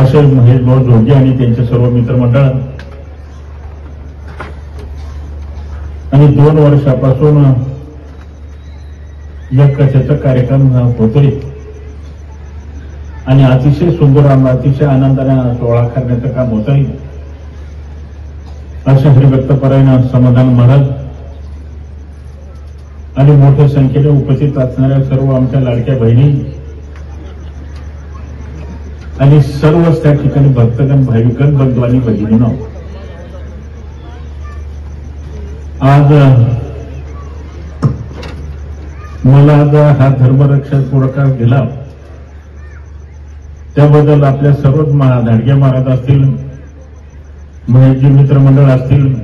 असे महेश भाऊ जोगे आणि त्यांचे सर्व मित्रमंडळ आणि 2 वर्षापासून या कथेचा कार्यक्रम होतोय आणि अतिशय सुंदर अतिशय आनंदाने सोहळा करण्याचं काम होतंय असे हरिभक्तपरायण समाधान महाराज आणि मोठ्या संख्येने उपस्थित असणाऱ्या सर्व आमच्या लाडक्या बहिणी आणि सर्वच त्या ठिकाणी भक्तगण भाविकगण बंधू आणि भगिनींनो, आज मला हा धर्मरक्षक पुरस्कार दिला त्याबद्दल आपल्या सर्वच धाडगे महाराज असतील, महेशजी मित्रमंडळ असतील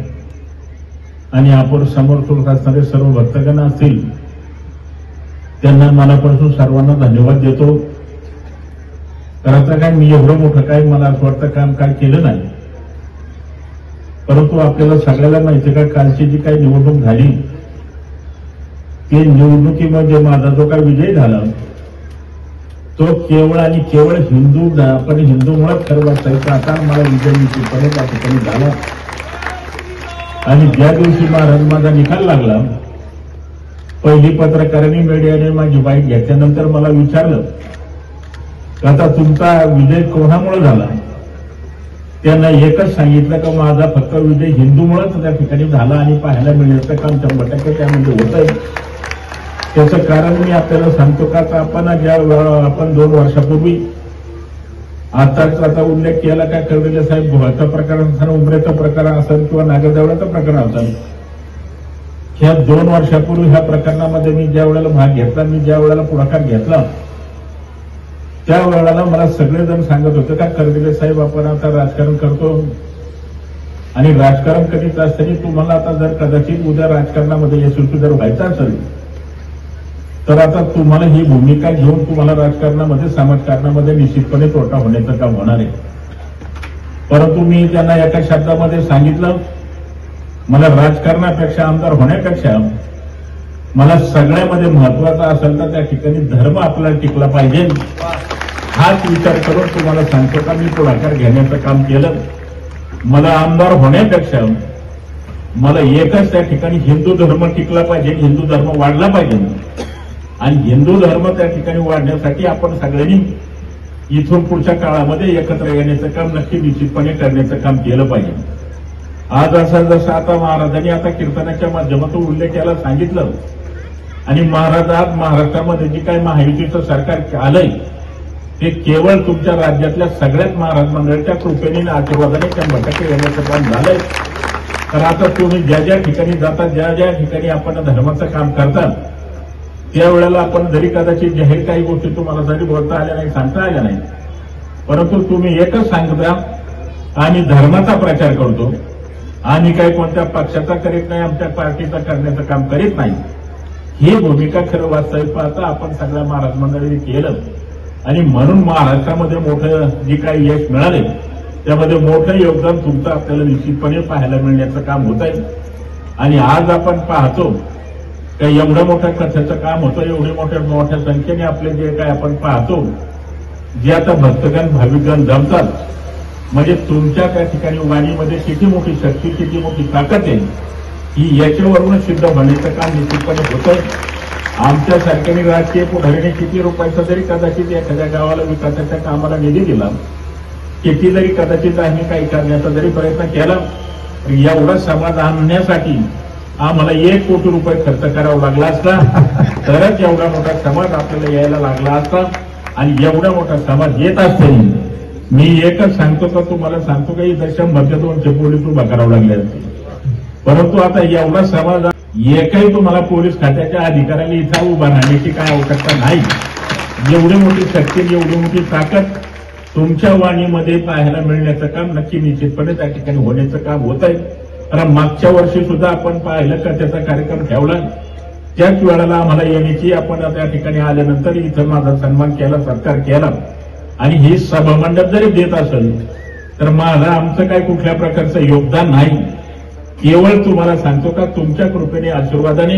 आणि आपण समोर असणारे सर्व भक्तगण असतील, त्यांना मनापासून सर्वांना धन्यवाद देतो. तर आता काय मी एवढं मोठं काय मला असं वाटतं काम काय केलं नाही, परंतु आपल्याला सगळ्याला माहिती का कालची जी काही निवडणूक झाली ते निवडणुकीमध्ये माझा जो काय विजय झाला तो केवळ आणि केवळ आपण हिंदूमुळेच खरं वाचायचं. आता मला विजय निश्चितपणे त्या ठिकाणी झाला आणि ज्या दिवशी महाराज माझा निकाल लागला पहिली पत्रकारांनी मीडियाने माझी बाईट घेतल्यानंतर मला विचारलं आता तुमचा विजय कोणामुळे झाला. त्यांना एकच सांगितलं का माझा फक्त विजय हिंदूमुळेच त्या ठिकाणी झाला आणि पाहायला मिळण्याचं काम 100% त्यामध्ये होत आहे. त्याचं कारण मी आपल्याला सांगतो का आपण 2 वर्षापूर्वी आता उल्लेख केला काय कर्डिले साहेब भोळाचा प्रकार असेल, उमरेचा प्रकार असेल किंवा नागरदेवळाचं प्रकरण असेल. ह्या 2 वर्षापूर्वी ह्या प्रकरणामध्ये मी ज्या वेळेला भाग घेतला, मी ज्या वेळेला पुढाकार घेतला त्या वेळेला मला सगळेजण सांगत होते का कर्डिले साहेब आपण आता राजकारण करतो आणि राजकारण करीत असताना तुम्हाला आता जर कदाचित उद्या राजकारणामध्ये यशस्वी जर व्हायचं असेल तर आता तुम्हाला ही भूमिका घेऊन तुम्हाला राजकारणामध्ये समाजकारणामध्ये निश्चितपणे तोटा होण्याचं काम होणार आहे. परंतु मी त्यांना एका शब्दामध्ये सांगितलं मला राजकारणापेक्षा आमदार होण्यापेक्षा मला सगळ्यामध्ये महत्वाचा असेल तर त्या ठिकाणी धर्म आपल्याला टिकला पाहिजे हाच विचार करून तुम्हाला सांगतो का मी पुढाकार घेण्याचं काम केलं. मला आमदार होण्यापेक्षा मला एकच त्या ठिकाणी हिंदू धर्म टिकला पाहिजे, हिंदू धर्म वाढला पाहिजे आणि हिंदू धर्म त्या ठिकाणी वाढण्यासाठी आपण सगळ्यांनी इथून पुढच्या काळामध्ये एकत्र येण्याचं काम नक्की निश्चितपणे करण्याचं काम केलं पाहिजे. आज असं जसं आता महाराजांनी आता कीर्तनाच्या माध्यमातून उल्लेख केला सांगितलं आणि महाराज आज महाराष्ट्रामध्ये जे काही महायुतीचं सरकार आलंय ते केवळ तुमच्या राज्यातल्या सगळ्याच महाराज मंडळाच्या कृपेने आणि आशीर्वादाने 100% येण्याचं काम झालंय. तर आता तुम्ही ज्या ज्या ठिकाणी जाता, ज्या ज्या ठिकाणी आपण धर्माचं काम करता त्यावेळेला आपण जरी कदाचित जाहीर काही गोष्टी तुम्हाला जरी बोलता आल्या नाही, सांगता आल्या नाही, परंतु तुम्ही एकच सांगता आम्ही धर्माचा प्रचार करतो, आम्ही काही कोणत्या पक्षाचा करीत नाही, आमच्या पार्टीचा करण्याचं काम करीत नाही. ही भूमिका खरं वास्तविक पाहता आपण सगळ्या महाराज मंडळींनी केलं आणि म्हणून महाराष्ट्रामध्ये मोठं जे काही यश मिळाले त्यामध्ये मोठं योगदान तुमचं आपल्याला निश्चितपणे पाहायला मिळण्याचं काम होत आहे. आणि आज आपण पाहतो का एवढं मोठं कथेचं काम होतं, एवढे मोठ्या संख्येने आपले जे काय आपण पाहतो जे आता भक्तगण भाविकगण जमतात म्हणजे तुमच्या त्या ठिकाणी वाणीमध्ये किती मोठी शक्ती किती मोठी ताकद आहे ही याच्यावरून सिद्ध होण्याचं काम निश्चितपणे होतं. आमच्या सारख्याने राजकीय पुढारीने किती रुपयाचा जरी कदाचित एखाद्या गावाला विकासाच्या कामाला निधी दिला, किती जरी कदाचित आम्ही काही करण्याचा जरी प्रयत्न केला तर एवढा समाज आणण्यासाठी आम्हाला 1 कोटी रुपये खर्च करावा लागला असता तरच एवढा मोठा समाज आपल्याला यायला लागला असता आणि एवढा मोठा समाज येत असताना मी एकच सांगतो का तुम्हाला सांगतो का इथं 100 ते 200 पोलीस उभा करावं लागले असते. परंतु आता एवढा समाज एकही तुम्हाला पोलीस खात्याच्या अधिकाऱ्याला इथं उभा राहण्याची काय आवश्यकता नाही. एवढी मोठी शक्ती एवढी मोठी ताकद तुमच्या वाणीमध्ये पाहायला मिळण्याचं काम नक्की निश्चितपणे त्या ठिकाणी होण्याचं काम होत आहे. कारण मागच्या वर्षी सुद्धा आपण पाहिलं का त्याचा कार्यक्रम ठेवला त्याच वेळेला आम्हाला येण्याची आपण त्या ठिकाणी आल्यानंतर इथं माझा सन्मान केला, सत्कार केला आणि ही सभामंडप जरी देत असेल तर माझं आमचं काही कुठल्या प्रकारचं योगदान नाही. केवळ तुम्हाला सांगतो का तुमच्या कृपेने आशीर्वादाने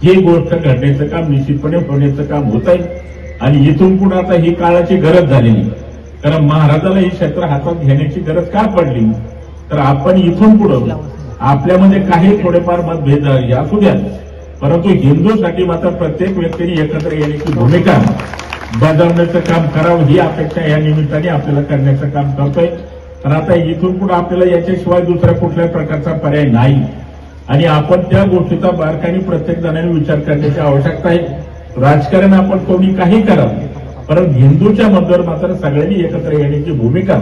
ही गोष्ट घडण्याचं काम निश्चितपणे होण्याचं काम होत आहे आणि इथून पुढे आता ही काळाची गरज झालेली. कारण महाराजाला ही क्षेत्र हातात घेण्याची गरज का पडली, तर आपण इथून पुढे आपल्यामध्ये काही थोडेफार मतभेद असू द्या, परंतु हिंदूसाठी मात्र प्रत्येक व्यक्तीने एकत्र येण्याची भूमिका बजावण्याचं काम करावं ही अपेक्षा या निमित्ताने आपल्याला करण्याचं काम करतोय. तर आता इथून पुढे आपल्याला याच्याशिवाय दुसऱ्या कुठल्याही प्रकारचा पर्याय नाही आणि आपण त्या गोष्टीचा बारकाईने प्रत्येक जणांनी विचार करण्याची आवश्यकता आहे. राजकारण आपण कोणी काही करावं, परंतु हिंदूच्या मुद्द्यावर मात्र सगळ्यांनी एकत्र येण्याची भूमिका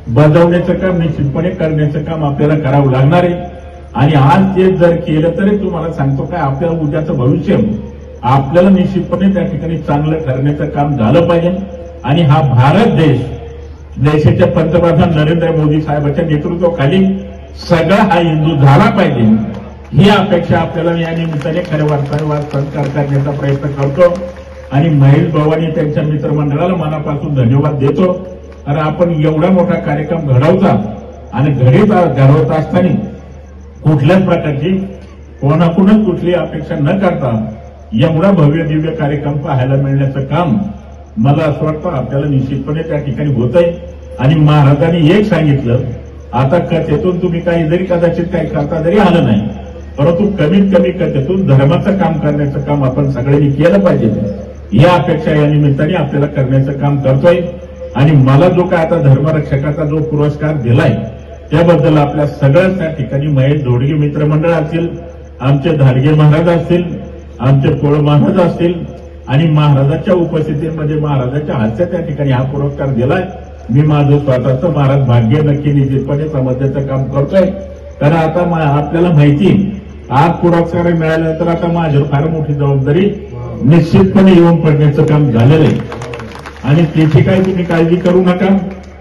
बजावण्याचं काम निश्चितपणे करण्याचं काम आपल्याला करावं लागणार आहे. आणि आज ते जर केलं तरी तुम्हाला सांगतो काय आपल्याला उद्याचं भविष्य आपल्याला निश्चितपणे त्या ठिकाणी चांगलं करण्याचं काम झालं पाहिजे. आणि हा भारत देशाचे पंतप्रधान नरेंद्र मोदी साहेबांच्या नेतृत्वाखाली सगळा हा हिंदू झाला पाहिजे ही अपेक्षा आपल्याला या निमित्ताने खऱ्या संस्कार करण्याचा प्रयत्न करतो. आणि महेश भवानी त्यांच्या मित्रमंडळाला मनापासून धन्यवाद देतो. कारण आपण एवढा मोठा कार्यक्रम घडवता आणि घडवत असताना कुठल्याच प्रकारची कोणाकडूनच कुठली अपेक्षा न करता एवढा भव्य दिव्य कार्यक्रम पाहायला मिळण्याचं काम मला असं वाटतं आपल्याला निश्चितपणे त्या ठिकाणी होत आहे. आणि महाराजांनी एक सांगितलं, आता कथेतून तुम्ही काही जरी कदाचित काही करता जरी आलं नाही, परंतु कमीत कमी कथेतून धर्माचं काम करण्याचं काम आपण सगळ्यांनी केलं पाहिजे. या अपेक्षा या निमित्ताने आपल्याला करण्याचं काम करतोय. आणि मला जो काय आता धर्मरक्षकाचा जो पुरस्कार दिलाय त्याबद्दल आपल्या सगळ्याच त्या ठिकाणी महेश धोडगे मित्रमंडळ असतील, आमचे धाडगे महाराज असतील, आमचे पोळ महाराज असतील आणि महाराजाच्या उपस्थितीमध्ये महाराजाच्या हस्ते त्या ठिकाणी हा पुरस्कार दिलाय. मी माझं स्वतःचं महाराज भाग्य नक्की निश्चितपणे समजण्याचं काम करतोय. कारण आता आपल्याला माहिती आज पुरस्कार मिळाल्यानंतर आता माझ्यावर फार मोठी जबाबदारी निश्चितपणे येऊन पडण्याचं काम झालेलं आहे. आणि त्याची काही तुम्ही काळजी करू नका.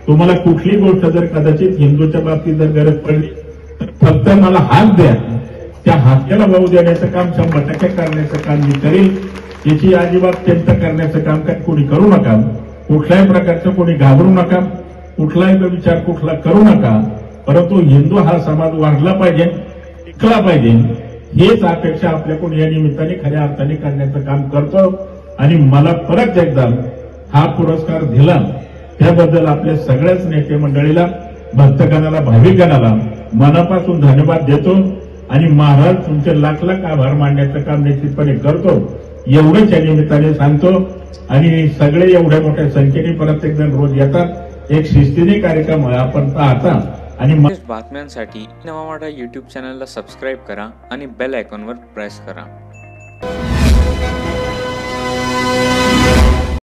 तुम्हाला कुठली गोष्ट जर कदाचित हिंदूच्या बाबतीत जर गरज पडली तर फक्त मला हात द्या, त्या हाताला वाहू देण्याचं काम 100% करण्याचं काम मी करेल. याची अजिबात चिंता करण्याचं काम काही कोणी करू नका. कुठल्याही प्रकारचं कोणी घाबरू नका, कुठलाही विचार कुठला करू नका. परंतु हिंदू हा समाज वाढला पाहिजे, टिकला पाहिजे हेच अपेक्षा आपल्याकडून या निमित्ताने खऱ्या अर्थाने करण्याचं काम करतो. आणि मला परत एकदा हा पुरस्कार दिला त्याबद्दल आपल्या सगळ्याच नेते मंडळीला, भक्तगणाला, भाविकांना मनापासून धन्यवाद देतो. आणि महाराज तुमचे लाख लाख आभार मानण्याचं काम निश्चितपणे करतो एवढंच या निमित्ताने सांगतो. आणि सगळे एवढ्या मोठ्या संख्येने प्रत्येक जण रोज येतात. एक शिस्तीने कार्यक्रम आपण पाहता. आणि बातम्यांसाठी नवा मराठा YouTube चॅनलला सबस्क्राईब करा आणि बेल आयकॉनवर प्रेस करा.